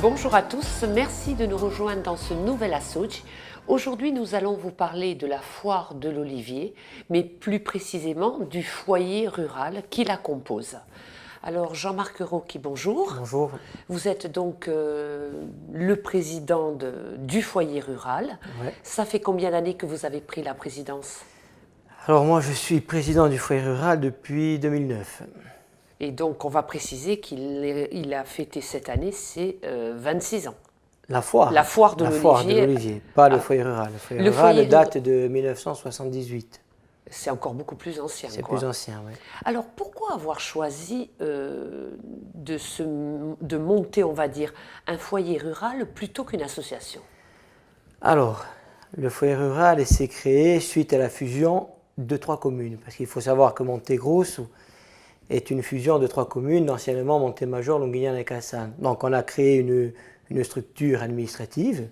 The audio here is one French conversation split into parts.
Bonjour à tous, merci de nous rejoindre dans ce nouvel Associ. Aujourd'hui, nous allons vous parler de la foire de l'Olivier, mais plus précisément du foyer rural qui la compose. Alors Jean-Marc Rocchi, bonjour. Bonjour. Vous êtes donc le président du foyer rural. Ouais. Ça fait combien d'années que vous avez pris la présidence? Alors moi je suis président du foyer rural depuis 2009. Et donc on va préciser qu'il a fêté cette année ses 26 ans. La foire. La foire de La foire de l'Olivier. l'Olivier, pas le foyer rural. Le foyer Le rural foyer date de 1978. C'est encore beaucoup plus ancien. C'est quoi. plus ancien, oui. Alors pourquoi avoir choisi de monter, on va dire, un foyer rural plutôt qu'une association? Alors, le foyer rural s'est créé suite à la fusion de 3 communes. Parce qu'il faut savoir que Montegrosso est une fusion de 3 communes, anciennement Montemajor, Longuignane et Cassane. Donc on a créé une structure administrative.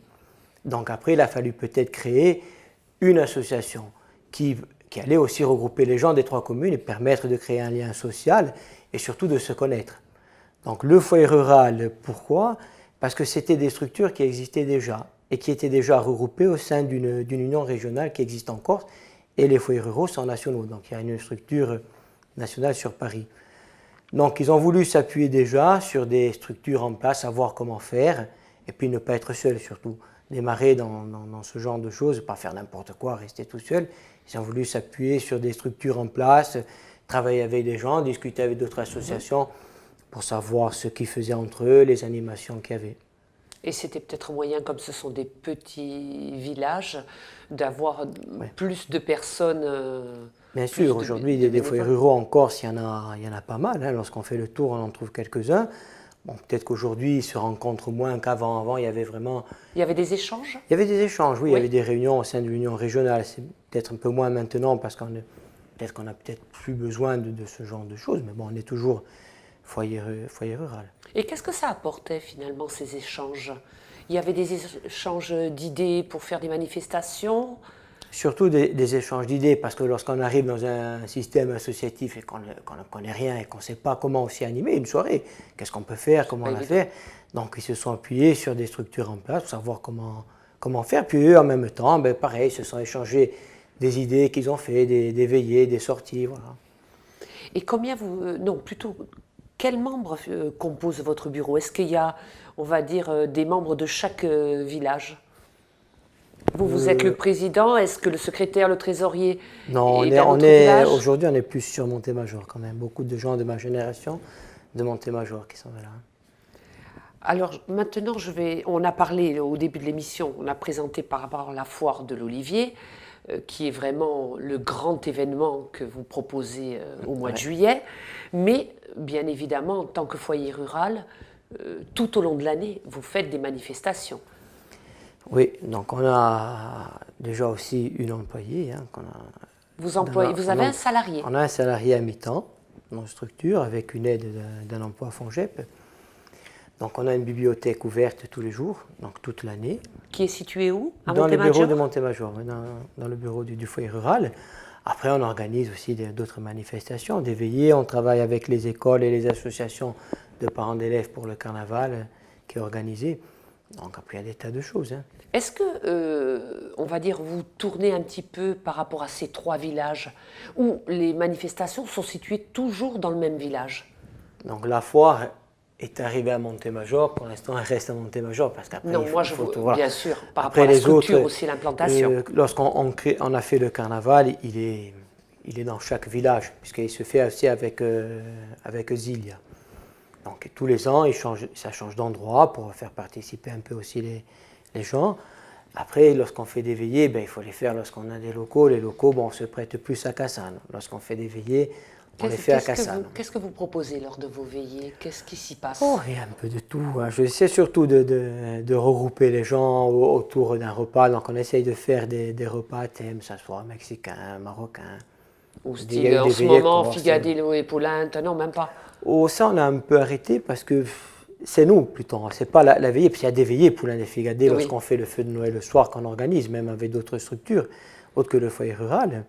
Donc après, il a fallu peut-être créer une association qui allait aussi regrouper les gens des 3 communes et permettre de créer un lien social et surtout de se connaître. Donc le foyer rural, pourquoi? Parce que c'était des structures qui existaient déjà et qui étaient déjà regroupées au sein d'une union régionale qui existe en Corse, et les foyers ruraux sont nationaux, donc il y a une structure nationale sur Paris. Donc ils ont voulu s'appuyer déjà sur des structures en place, savoir comment faire, et puis ne pas être seul surtout. Démarrer dans ce genre de choses, pas faire n'importe quoi, rester tout seul. Ils ont voulu s'appuyer sur des structures en place, travailler avec des gens, discuter avec d'autres associations pour savoir ce qu'ils faisaient entre eux, les animations qu'il y avait. Et c'était peut-être moyen, comme ce sont des petits villages, d'avoir plus de personnes. Bien sûr, aujourd'hui, des foyers ruraux en Corse, il y en a pas mal. Hein. Lorsqu'on fait le tour, on en trouve quelques-uns. Bon, peut-être qu'aujourd'hui, ils se rencontrent moins qu'avant. Avant, il y avait vraiment... Il y avait des échanges? Il y avait des échanges, oui. Il y avait des réunions au sein de l'union régionale. C'est peut-être un peu moins maintenant parce qu'on a peut-être plus besoin de ce genre de choses. Mais bon, on est toujours foyer rural. Et qu'est-ce que ça apportait finalement, ces échanges? Il y avait des échanges d'idées pour faire des manifestations? Surtout des échanges d'idées, parce que lorsqu'on arrive dans un système associatif et qu'on ne connaît rien et qu'on ne sait pas comment aussi animer une soirée, qu'est-ce qu'on peut faire, comment la faire, donc ils se sont appuyés sur des structures en place pour savoir comment faire. Puis eux, en même temps, pareil, ils se sont échangés des idées qu'ils ont fait, des veillées, des sorties, voilà. Et combien quels membres composent votre bureau? Est-ce qu'il y a, on va dire, des membres de chaque village? Vous êtes le président, est-ce que le secrétaire, le trésorier? Non, aujourd'hui on est plus sur Montemajor quand même. Beaucoup de gens de ma génération de Montemajor qui sont là. Alors maintenant, on a parlé au début de l'émission, on a présenté par rapport à la foire de l'Olivier, qui est vraiment le grand événement que vous proposez au mois de juillet. Mais bien évidemment, en tant que foyer rural, tout au long de l'année, vous faites des manifestations. Oui, donc on a déjà aussi une employée. Hein, vous avez un salarié? On a un salarié à mi-temps dans la structure avec une aide d'un emploi FONGEP. Donc on a une bibliothèque ouverte tous les jours, donc toute l'année. Qui est située où? Dans le bureau de Montemajor, dans le bureau du foyer rural. Après, on organise aussi d'autres manifestations, des veillées. On travaille avec les écoles et les associations de parents d'élèves pour le carnaval qui est organisé. Donc après, il y a des tas de choses. Hein. Est-ce que, on va dire, vous tournez un petit peu par rapport à ces 3 villages où les manifestations sont situées toujours dans le même village? Donc la foire est arrivée à Montemajor. Pour l'instant, elle reste à Montemajor parce qu'après, bien sûr, par rapport à la structure aussi, l'implantation. Lorsqu'on a fait le carnaval, il est dans chaque village, puisqu'il se fait aussi avec Zilia. Donc tous les ans, ça change d'endroit pour faire participer un peu aussi les gens. Après, lorsqu'on fait des veillées, il faut les faire lorsqu'on a des locaux. Les locaux, on se prête plus à Cassane. Lorsqu'on fait des veillées, on les fait à Cassane. Qu'est-ce que vous proposez lors de vos veillées? Qu'est-ce qui s'y passe? Il y a un peu de tout. Hein. J'essaie surtout de regrouper les gens autour d'un repas. Donc on essaye de faire des repas à thème, que ce soit mexicain, marocain. Ou style, en ce moment, figadillo et polenta, non, même pas. Ça, on a un peu arrêté parce que c'est nous plutôt, c'est pas la veillée. Puis il y a des veillées poulain et figadillo lorsqu'on fait le feu de Noël le soir, qu'on organise, même avec d'autres structures, autres que le foyer rural.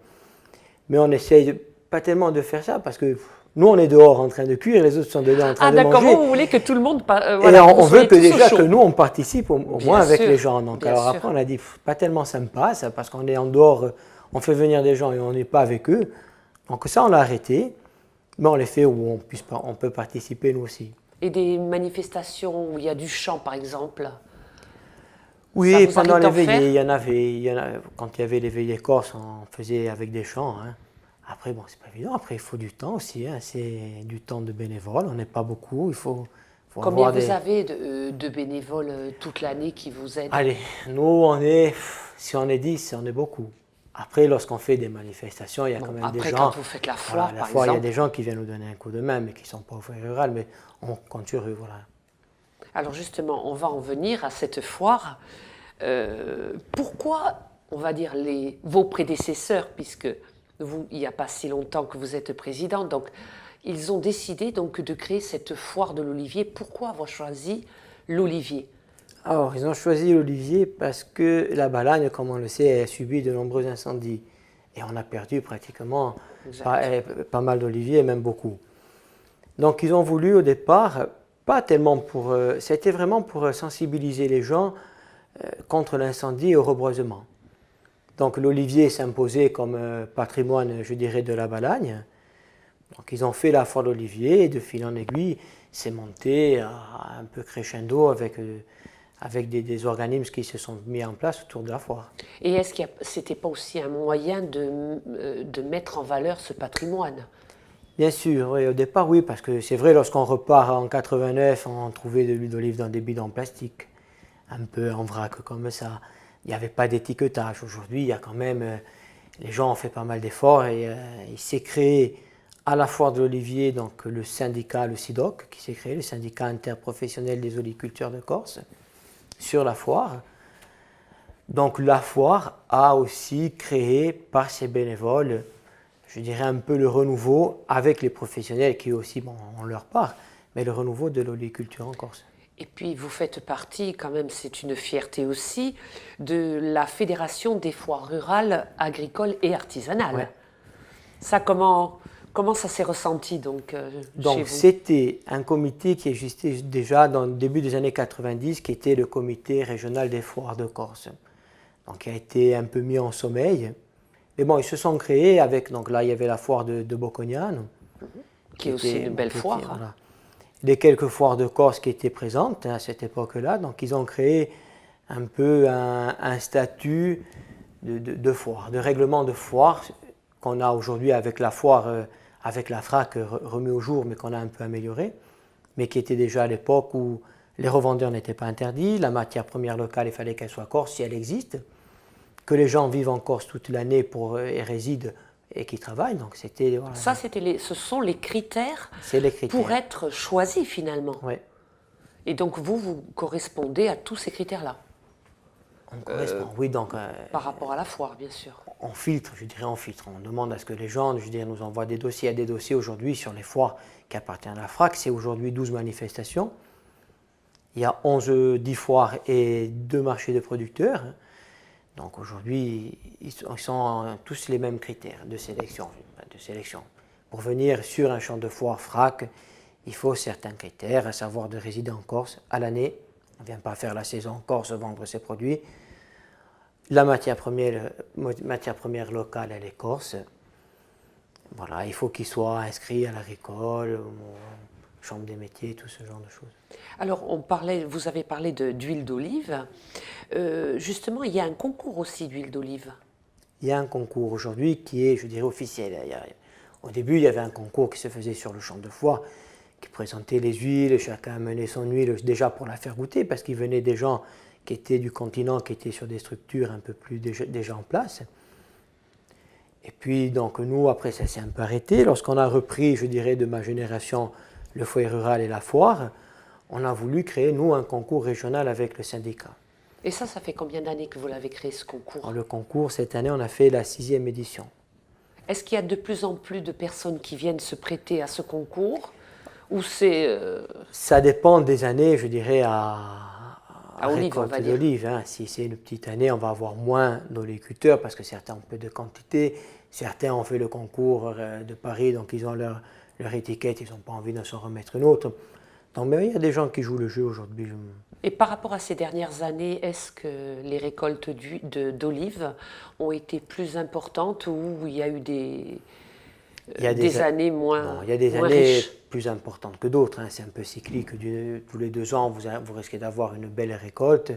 Mais on essaye pas tellement de faire ça parce que Nous, on est dehors en train de cuire, les autres sont dedans en train de manger. Ah d'accord, vous voulez que tout le monde... Et on veut que déjà que nous, on participe au moins avec sûr, les gens. Donc, alors sûr. après, on a dit, pas tellement sympa, ça, parce qu'on est en dehors, on fait venir des gens et on n'est pas avec eux. Donc ça, on l'a arrêté. Mais on les fait où on peut participer nous aussi. Et des manifestations où il y a du chant, par exemple? Oui, pendant les veillées, quand il y avait les veillées corses, on faisait avec des chants. Hein. Après, bon, c'est pas évident. Après, il faut du temps aussi. Hein. C'est du temps de bénévoles. On n'est pas beaucoup. Il faut Combien avoir vous avez de bénévoles toute l'année qui vous aident? Allez, nous, si on est 10, on est beaucoup. Après, lorsqu'on fait des manifestations, il y a quand même des gens... Après, quand vous faites la foire, voilà, la foire, il y a des gens qui viennent nous donner un coup de main, mais qui ne sont pas au foyer rural, mais on compte sur eux, voilà. Alors justement, on va en venir à cette foire. Pourquoi, on va dire, vos prédécesseurs, puisque vous, il n'y a pas si longtemps que vous êtes président, donc ils ont décidé donc de créer cette foire de l'olivier. Pourquoi avoir choisi l'olivier? Alors, ils ont choisi l'olivier parce que la Balagne, comme on le sait, a subi de nombreux incendies. Et on a perdu pratiquement pas mal d'oliviers, même beaucoup. Donc, ils ont voulu au départ, pas tellement pour... c'était vraiment pour sensibiliser les gens contre l'incendie et au reboisement. Donc, l'olivier s'imposait comme patrimoine, je dirais, de la Balagne. Donc, ils ont fait la foire d'olivier et de fil en aiguille, c'est monté un peu crescendo avec des organismes qui se sont mis en place autour de la foire. Et est-ce que c'était pas aussi un moyen de mettre en valeur ce patrimoine? Bien sûr, oui, au départ, oui, parce que c'est vrai, lorsqu'on repart en 89, on trouvait de l'huile d'olive dans des bidons en plastique, un peu en vrac comme ça. Il n'y avait pas d'étiquetage. Aujourd'hui, il y a quand même, les gens ont fait pas mal d'efforts et il s'est créé à la foire de l'olivier, donc le syndicat, le SIDOC, qui s'est créé, le syndicat interprofessionnel des oliculteurs de Corse, sur la foire. Donc la foire a aussi créé par ses bénévoles, je dirais un peu le renouveau avec les professionnels qui aussi ont leur part, mais le renouveau de l'oliculture en Corse. Et puis vous faites partie, quand même, c'est une fierté aussi, de la Fédération des foires rurales, agricoles et artisanales. Ouais. Ça, comment ça s'est ressenti donc chez vous? C'était un comité qui existait déjà dans le début des années 90, qui était le comité régional des foires de Corse. Donc qui a été un peu mis en sommeil. Mais bon, ils se sont créés avec, donc là il y avait la foire de Bocognano. Qui est aussi une belle foire. Voilà, les quelques foires de Corse qui étaient présentes à cette époque-là. Donc ils ont créé un peu un statut de foire, de règlement de foire qu'on a aujourd'hui avec la foire, avec la FRAC remis au jour, mais qu'on a un peu amélioré, mais qui était déjà à l'époque où les revendeurs n'étaient pas interdits, la matière première locale, il fallait qu'elle soit corse si elle existe, que les gens vivent en Corse toute l'année et résident et qui travaillent. Donc c'était, voilà. Ça, ce sont les critères, pour être choisis finalement. Oui. Et donc vous correspondez à tous ces critères-là? On correspond, oui. Donc, par rapport à la foire, bien sûr. On filtre, je dirais on filtre. On demande à ce que les gens, je dirais, nous envoient des dossiers. Il y a des dossiers aujourd'hui sur les foires qui appartiennent à la FRAC. C'est aujourd'hui 12 manifestations. Il y a 10 foires et 2 marchés de producteurs. Donc aujourd'hui, ils sont tous les mêmes critères de sélection. Pour venir sur un champ de foire FRAC, il faut certains critères, à savoir de résider en Corse à l'année. On ne vient pas faire la saison en Corse, vendre ses produits. La matière première locale, elle est corse. Voilà, il faut qu'il soit inscrit à l'agricole, aux chambres des métiers, tout ce genre de choses. Alors, vous avez parlé d'huile d'olive. Justement, il y a un concours aussi d'huile d'olive. Il y a un concours aujourd'hui qui est, je dirais, officiel. Au début, il y avait un concours qui se faisait sur le champ de foire, qui présentait les huiles, chacun amenait son huile déjà pour la faire goûter, parce qu'il venait des gens qui étaient du continent, qui étaient sur des structures un peu plus déjà en place. Et puis, donc, nous, après, ça s'est un peu arrêté. Lorsqu'on a repris, je dirais, de ma génération, le foyer rural et la foire, on a voulu créer, nous, un concours régional avec le syndicat. Et ça fait combien d'années que vous l'avez créé, ce concours? Alors, le concours, cette année, on a fait la 6e édition. Est-ce qu'il y a de plus en plus de personnes qui viennent se prêter à ce concours? Ou c'est... Ça dépend des années, je dirais, à récolte d'olive. Hein. Si c'est une petite année, on va avoir moins d'oliculteurs parce que certains ont peu de quantité. Certains ont fait le concours de Paris, donc ils ont leur leur étiquette, ils n'ont pas envie d'en s'en remettre une autre. Donc, mais il y a des gens qui jouent le jeu aujourd'hui. Et par rapport à ces dernières années, est-ce que les récoltes d'olives ont été plus importantes ou il y a eu des années moins non, il y a des moins années riches? plus importantes que d'autres. Hein. C'est un peu cyclique. Tous les 2 ans, vous risquez d'avoir une belle récolte.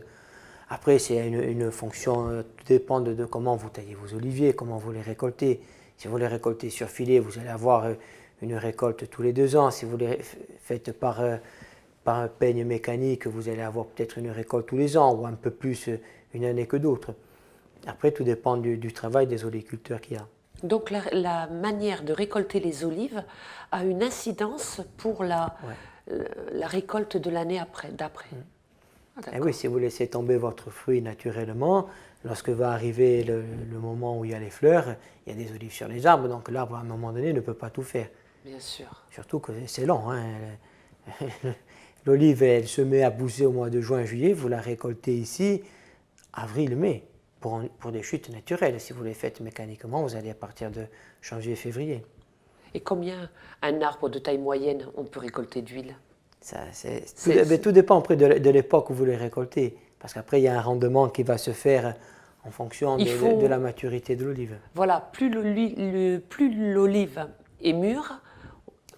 Après, c'est une fonction, tout dépend de comment vous taillez vos oliviers, comment vous les récoltez. Si vous les récoltez sur filet, vous allez avoir une récolte tous les 2 ans. Si vous les faites par un peigne mécanique, vous allez avoir peut-être une récolte tous les ans, ou un peu plus une année que d'autres. Après, tout dépend du travail des oliculteurs qu'il y a. Donc la manière de récolter les olives a une incidence pour la récolte de l'année d'après. Ah, Et oui, si vous laissez tomber votre fruit naturellement, lorsque va arriver le moment où il y a les fleurs, il y a des olives sur les arbres, donc l'arbre à un moment donné ne peut pas tout faire. Bien sûr. Surtout que c'est long. Hein. L'olive, elle se met à pousser au mois de juin, juillet, vous la récoltez ici, avril, mai, pour des chutes naturelles. Si vous les faites mécaniquement, vous allez à partir de janvier, février. Et combien un arbre de taille moyenne on peut récolter d'huile? Tout dépend après de l'époque où vous les récoltez. Parce qu'après, il y a un rendement qui va se faire en fonction de la maturité de l'olive. Voilà, plus l'olive est mûre,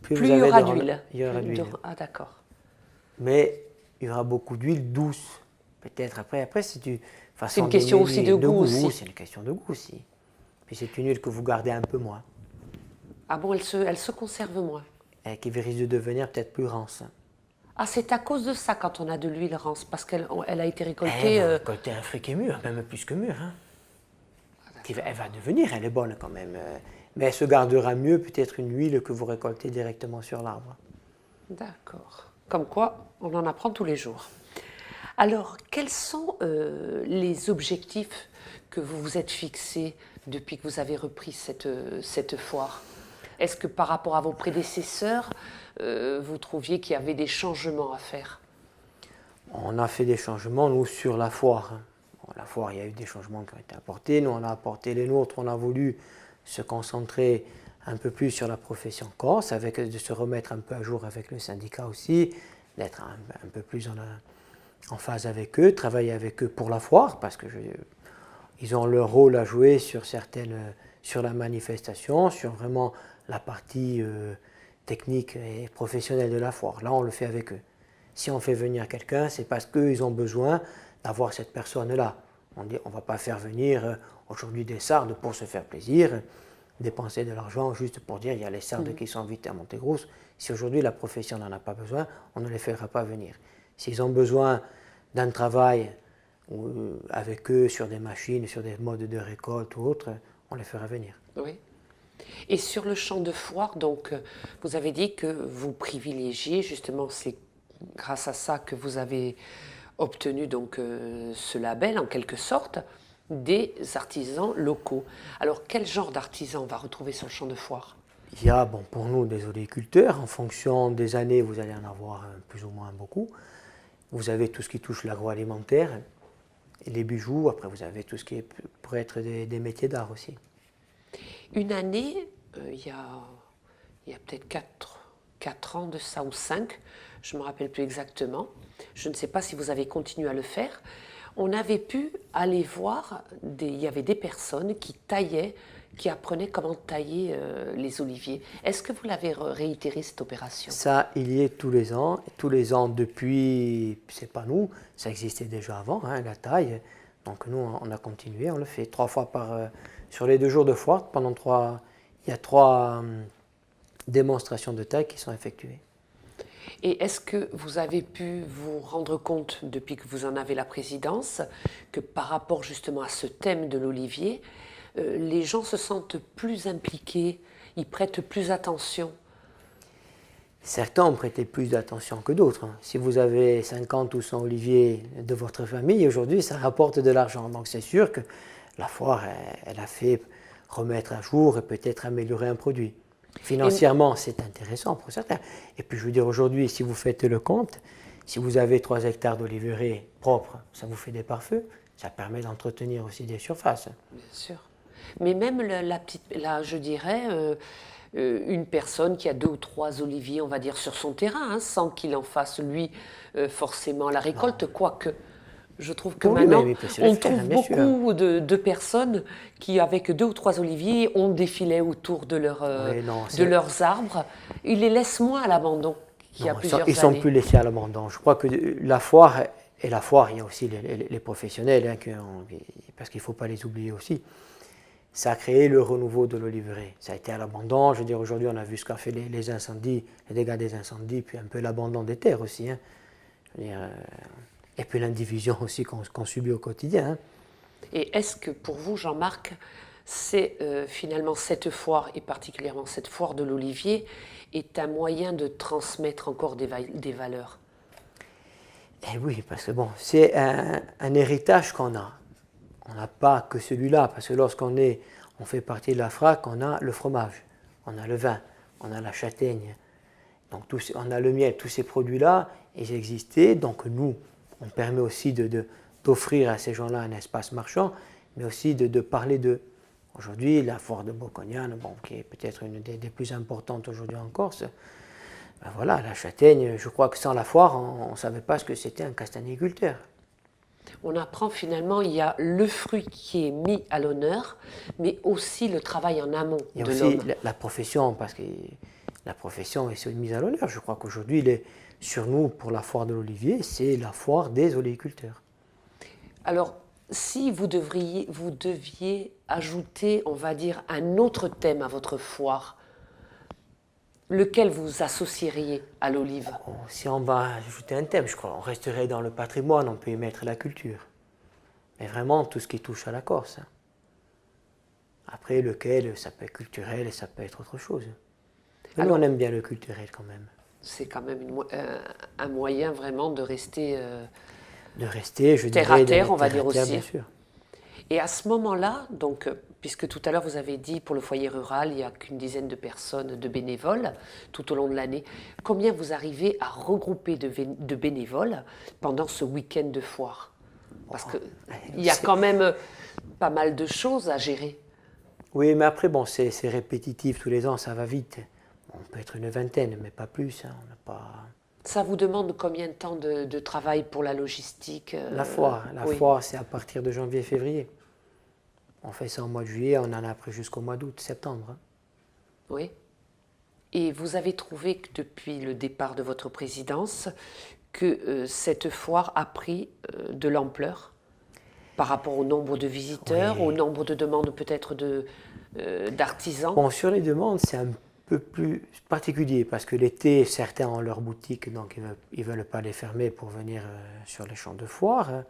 plus vous il y avez aura d'huile. Il y aura d'huile. Ah d'accord. Mais il y aura beaucoup d'huile douce. Peut-être après c'est une question aussi de goût aussi. C'est une question de goût aussi. Puis c'est une huile que vous gardez un peu moins. Ah bon, elle se conserve moins. Et qui risque de devenir peut-être plus rance. Ah, c'est à cause de ça quand on a de l'huile rance, parce qu'elle a été récoltée. Récolter un fruit qui est mûr, même plus que mûr. Hein. Elle va devenir, elle est bonne quand même. Mais elle se gardera mieux peut-être une huile que vous récoltez directement sur l'arbre. D'accord. Comme quoi, on en apprend tous les jours. Alors, quels sont les objectifs que vous vous êtes fixés depuis que vous avez repris cette foire? Est-ce que par rapport à vos prédécesseurs, vous trouviez qu'il y avait des changements à faire? On a fait des changements, nous, sur la foire. Bon, la foire, il y a eu des changements qui ont été apportés. Nous, on a apporté les nôtres. On a voulu se concentrer un peu plus sur la profession corse, de se remettre un peu à jour avec le syndicat aussi, d'être un peu plus en phase avec eux, travailler avec eux pour la foire, parce qu'ils ont leur rôle à jouer sur la manifestation, sur vraiment la partie technique et professionnelle de la foire. Là, on le fait avec eux. Si on fait venir quelqu'un, c'est parce qu'ils ont besoin d'avoir cette personne-là. On ne va pas faire venir aujourd'hui des sardes pour se faire plaisir, dépenser de l'argent juste pour dire il y a les sardes qui sont invités à Montégrosse. Si aujourd'hui la profession n'en a pas besoin, on ne les fera pas venir. S'ils ont besoin d'un travail avec eux sur des machines, sur des modes de récolte ou autres, on les fera venir. Oui. Et sur le champ de foire, donc, vous avez dit que vous privilégiez, justement, c'est grâce à ça que vous avez obtenu donc, ce label, en quelque sorte, des artisans locaux. Alors, quel genre d'artisans on va retrouver sur le champ de foire? Il y a, pour nous, des oliculteurs. En fonction des années, vous allez en avoir plus ou moins beaucoup. Vous avez tout ce qui touche l'agroalimentaire, et les bijoux. Après, vous avez tout ce qui pourrait être des métiers d'art aussi. Une année, il y a peut-être 4 ans de ça, ou 5, je ne me rappelle plus exactement. Je ne sais pas si vous avez continué à le faire. On avait pu aller voir, il y avait des personnes qui taillaient, qui apprenaient comment tailler les oliviers. Est-ce que vous l'avez réitéré, cette opération? Ça, il y est tous les ans. Tous les ans depuis, c'est pas nous, ça existait déjà avant, hein, la taille. Donc nous, on a continué, on le fait 3 fois sur les 2 jours de foire. Il y a 3 démonstrations de taille qui sont effectuées. Et est-ce que vous avez pu vous rendre compte, depuis que vous en avez la présidence, que par rapport justement à ce thème de l'olivier, les gens se sentent plus impliqués, ils prêtent plus attention? Certains ont prêté plus d'attention que d'autres. Si vous avez 50 ou 100 oliviers de votre famille, aujourd'hui, ça rapporte de l'argent. Donc c'est sûr que la foire, elle a fait remettre à jour et peut-être améliorer un produit. Financièrement, c'est intéressant pour certains. Et puis, je veux dire, aujourd'hui, si vous faites le compte, si vous avez 3 hectares d'oliveraies propres, ça vous fait des pare-feux, ça permet d'entretenir aussi des surfaces. Bien sûr. Mais même la petite, là, je dirais, une personne qui a 2 ou 3 oliviers, on va dire, sur son terrain, hein, sans qu'il en fasse, lui, forcément la récolte, quoique. Je trouve que Pour maintenant, lui-même, il peut se le on faire, trouve bien sûr. beaucoup de personnes qui, avec 2 ou 3 oliviers, ont des filets autour Oui, non, de leurs arbres. Ils les laissent moins à l'abandon qu'il y a non, plusieurs ils sont années. plus laissés à l'abandon. Je crois que la foire, et la foire, il y a aussi les professionnels, hein, parce qu'il ne faut pas les oublier aussi. Ça a créé le renouveau de l'oliveraie. Ça a été à l'abandon. Je veux dire, aujourd'hui, on a vu ce qu'a fait les incendies, les dégâts des incendies, puis un peu l'abandon des terres aussi, hein. Je veux dire, et puis l'indivision aussi qu'on subit au quotidien, hein. Et est-ce que pour vous, Jean-Marc, c'est finalement cette foire, et particulièrement cette foire de l'olivier, est un moyen de transmettre encore des valeurs? Eh oui, parce que bon, c'est un héritage qu'on a. On n'a pas que celui-là, parce que on fait partie de la FRAC, on a le fromage, on a le vin, on a la châtaigne, donc on a le miel, tous ces produits-là, ils existaient, donc nous, on permet aussi d'offrir à ces gens-là un espace marchand, mais aussi de parler d'eux. Aujourd'hui, la foire de Bocognane, bon, qui est peut-être une des plus importantes aujourd'hui en Corse, ben voilà, la châtaigne, je crois que sans la foire, on ne savait pas ce que c'était un castagniculteur. On apprend finalement, il y a le fruit qui est mis à l'honneur, mais aussi le travail en amont Il y a de aussi l'homme. la profession, parce que la profession est mise à l'honneur. Je crois qu'aujourd'hui, sur nous, pour la foire de l'olivier, c'est la foire des oléiculteurs. Alors, si vous deviez ajouter, on va dire, un autre thème à votre foire, lequel vous associeriez à l'olive? Bon, si on va ajouter un thème, je crois, on resterait dans le patrimoine, on peut y mettre la culture. Mais vraiment, tout ce qui touche à la Corse, hein. Après, lequel, ça peut être culturel et ça peut être autre chose. Mais nous, Alors, on aime bien le culturel quand même. c'est quand même un moyen vraiment de rester De rester, je terre à dirais, terre, on va terre à dire terre, aussi. bien sûr. Et à ce moment-là, donc, puisque tout à l'heure vous avez dit pour le foyer rural, il n'y a qu'une dizaine de personnes, de bénévoles tout au long de l'année, combien vous arrivez à regrouper de bénévoles pendant ce week-end de foire? Parce qu'il y a quand même pas mal de choses à gérer. Oui, mais après, bon, c'est répétitif tous les ans, ça va vite. On peut être une vingtaine, mais pas plus, hein, on n'a pas... Ça vous demande combien de temps de travail pour la logistique? La Oui. foire, c'est à partir de janvier-février. On fait ça au mois de juillet, on en a après jusqu'au mois d'août, septembre, hein. Oui. Et vous avez trouvé que depuis le départ de votre présidence, que cette foire a pris de l'ampleur par rapport au nombre de visiteurs, Oui. au nombre de demandes peut-être d'artisans? Bon, sur les demandes, c'est un peu plus particulier parce que l'été, certains ont leur boutique, donc ils ne veulent pas les fermer pour venir sur les champs de foire, hein.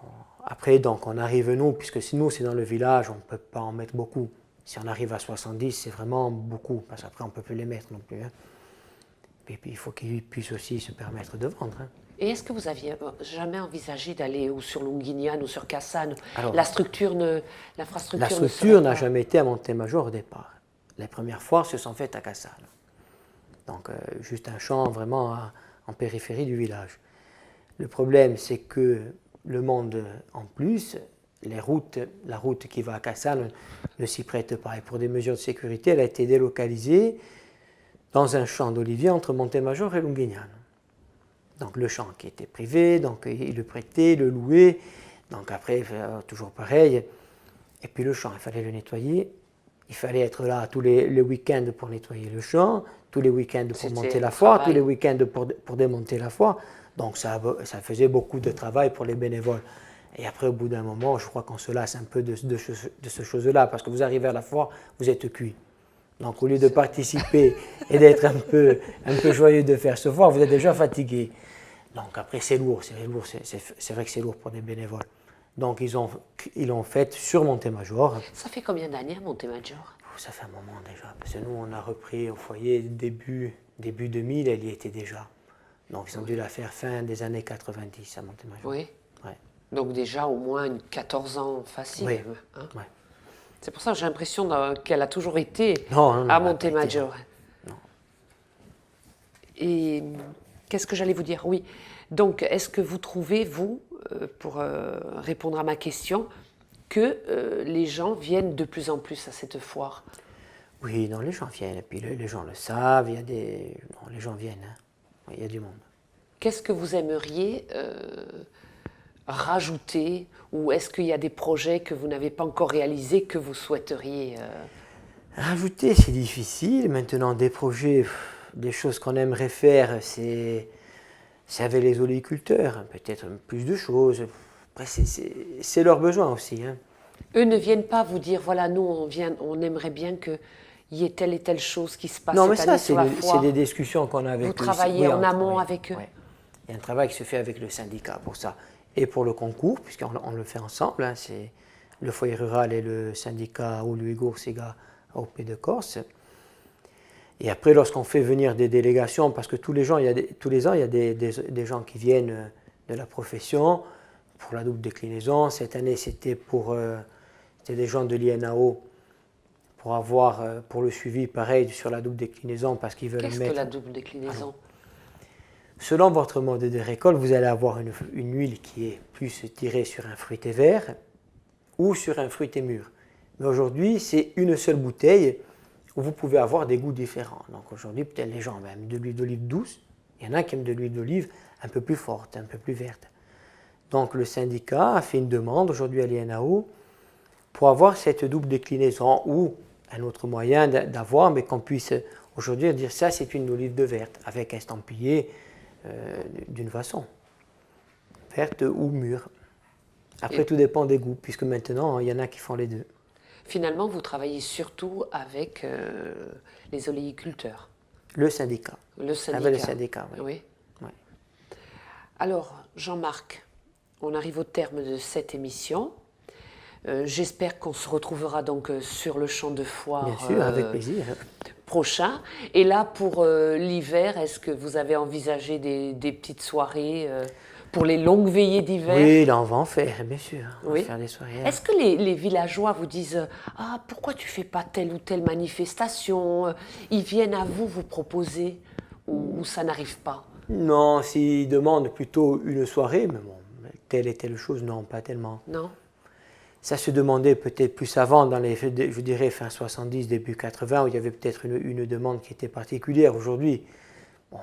Bon, après, donc, on arrive, nous, puisque sinon c'est dans le village, on ne peut pas en mettre beaucoup. Si on arrive à 70, c'est vraiment beaucoup, parce qu'après, on ne peut plus les mettre non plus, hein. Et puis, il faut qu'ils puissent aussi se permettre de vendre, hein. Et est-ce que vous aviez jamais envisagé d'aller ou sur Longuignane ou sur Cassane? Alors, L'infrastructure la ne structure serait n'a pas... jamais été à Montémajor au départ. Les premières foires se sont faites à Cassane. Donc, juste un champ vraiment en périphérie du village. Le problème, c'est que le monde, en plus, la route qui va à Cassane ne s'y prête pas. Et pour des mesures de sécurité, elle a été délocalisée dans un champ d'oliviers entre Montémajor et Longuignane. Donc le champ qui était privé, donc il le prêtait, il le louait. Donc après, toujours pareil. Et puis le champ, il fallait le nettoyer. Il fallait être là tous les week-ends pour nettoyer le champ, tous les week-ends pour C'était monter la un foire, travail. tous les week-ends pour démonter la foire. Donc ça faisait beaucoup de travail pour les bénévoles. Et après, au bout d'un moment, je crois qu'on se lasse un peu de ce chose-là, parce que vous arrivez à la foire, vous êtes cuit. Donc au lieu de participer et d'être un peu joyeux de faire ce foire, vous êtes déjà fatigué. Donc après, c'est lourd, c'est vrai que c'est lourd pour des bénévoles. Donc ils l'ont fait sur Montémajor. Ça fait combien d'années à Montémajor? Ça fait un moment déjà, parce que nous, on a repris au foyer début 2000, elle y était déjà. Donc ils ont dû la faire fin des années 90 à Montémajor. Oui. Ouais. Donc déjà au moins 14 ans facile. Oui. Hein. Ouais. C'est pour ça que j'ai l'impression qu'elle a toujours été Non, à elle n'a pas Montémajor. été, non. Et qu'est-ce que j'allais vous dire? Oui. Donc, est-ce que vous trouvez, vous, pour répondre à ma question, que les gens viennent de plus en plus à cette foire? Oui, non, les gens viennent, et puis les gens le savent, il y a des... Non, les gens viennent, hein. Oui, il y a du monde. Qu'est-ce que vous aimeriez rajouter, ou est-ce qu'il y a des projets que vous n'avez pas encore réalisés que vous souhaiteriez Rajouter, c'est difficile. Maintenant, des projets, des choses qu'on aimerait faire, c'est avec les oléiculteurs, peut-être plus de choses. Après, c'est leur besoin aussi, hein. Eux ne viennent pas vous dire, voilà, nous, on aimerait bien qu'il y ait telle et telle chose qui se passe Non, mais cette ça, année sur la c'est foire. des discussions qu'on a avec Vous travaillez en amont avec eux? Ouais. Il y a un travail qui se fait avec le syndicat pour ça. Et pour le concours, puisqu'on le fait ensemble, hein, c'est le foyer rural et le syndicat Ouluigour Sega AOP de Corse. Et après, lorsqu'on fait venir des délégations, parce que tous les ans, il y a des gens qui viennent de la profession pour la double déclinaison. Cette année, c'était des gens de l'INAO pour le suivi, pareil, sur la double déclinaison, parce qu'ils veulent Qu'est-ce mettre... que la double déclinaison? Selon votre mode de récolte, vous allez avoir une huile qui est plus tirée sur un fruité vert ou sur un fruité mûr. Mais aujourd'hui, c'est une seule bouteille où vous pouvez avoir des goûts différents. Donc aujourd'hui, peut-être les gens aiment de l'huile d'olive douce, il y en a qui aiment de l'huile d'olive un peu plus forte, un peu plus verte. Donc le syndicat a fait une demande aujourd'hui à l'INAO pour avoir cette double déclinaison ou un autre moyen d'avoir, mais qu'on puisse aujourd'hui dire ça c'est une olive de verte avec estampillé d'une façon, verte ou mûre. Après, tout dépend des goûts, puisque maintenant, il y en a qui font les deux. Finalement, vous travaillez surtout avec les oléiculteurs. Le syndicat. Le syndicat. Avec le syndicat, oui. Oui. Ouais. Alors, Jean-Marc, on arrive au terme de cette émission. J'espère qu'on se retrouvera donc sur le champ de foire. Bien sûr, avec plaisir. Prochain. Et là, pour l'hiver, est-ce que vous avez envisagé des petites soirées pour les longues veillées d'hiver? Oui, là, on va en faire, bien sûr. On Oui. va faire des soirées. Est-ce que les villageois vous disent ah, pourquoi tu fais pas telle ou telle manifestation? Ils viennent à vous proposer ou ça n'arrive pas? Non, s'ils demandent plutôt une soirée, mais bon, telle et telle chose, non, pas tellement. Non. Ça se demandait peut-être plus avant, dans les, je dirais, fin 70, début 80, où il y avait peut-être une demande qui était particulière. Aujourd'hui, bon,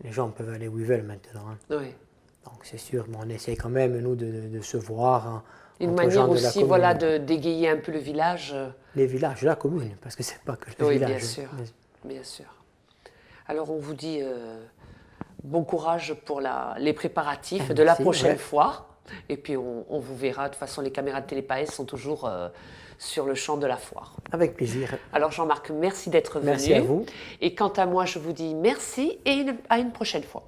les gens peuvent aller où ils veulent maintenant, hein. Oui. Donc c'est sûr, mais on essaie quand même, nous, de se voir. Une entre gens manière de la aussi, commune. voilà, de dégayer un peu le village. Les villages, la commune, parce que c'est pas que le Oui, village. bien sûr. Bien sûr. Alors on vous dit bon courage pour les préparatifs de la Merci, prochaine ouais. fois. Et puis on vous verra. De toute façon, les caméras de Télépaès sont toujours sur le champ de la foire. Avec plaisir. Alors Jean-Marc, merci d'être venu. Merci à vous. Et quant à moi, je vous dis merci et à une prochaine fois.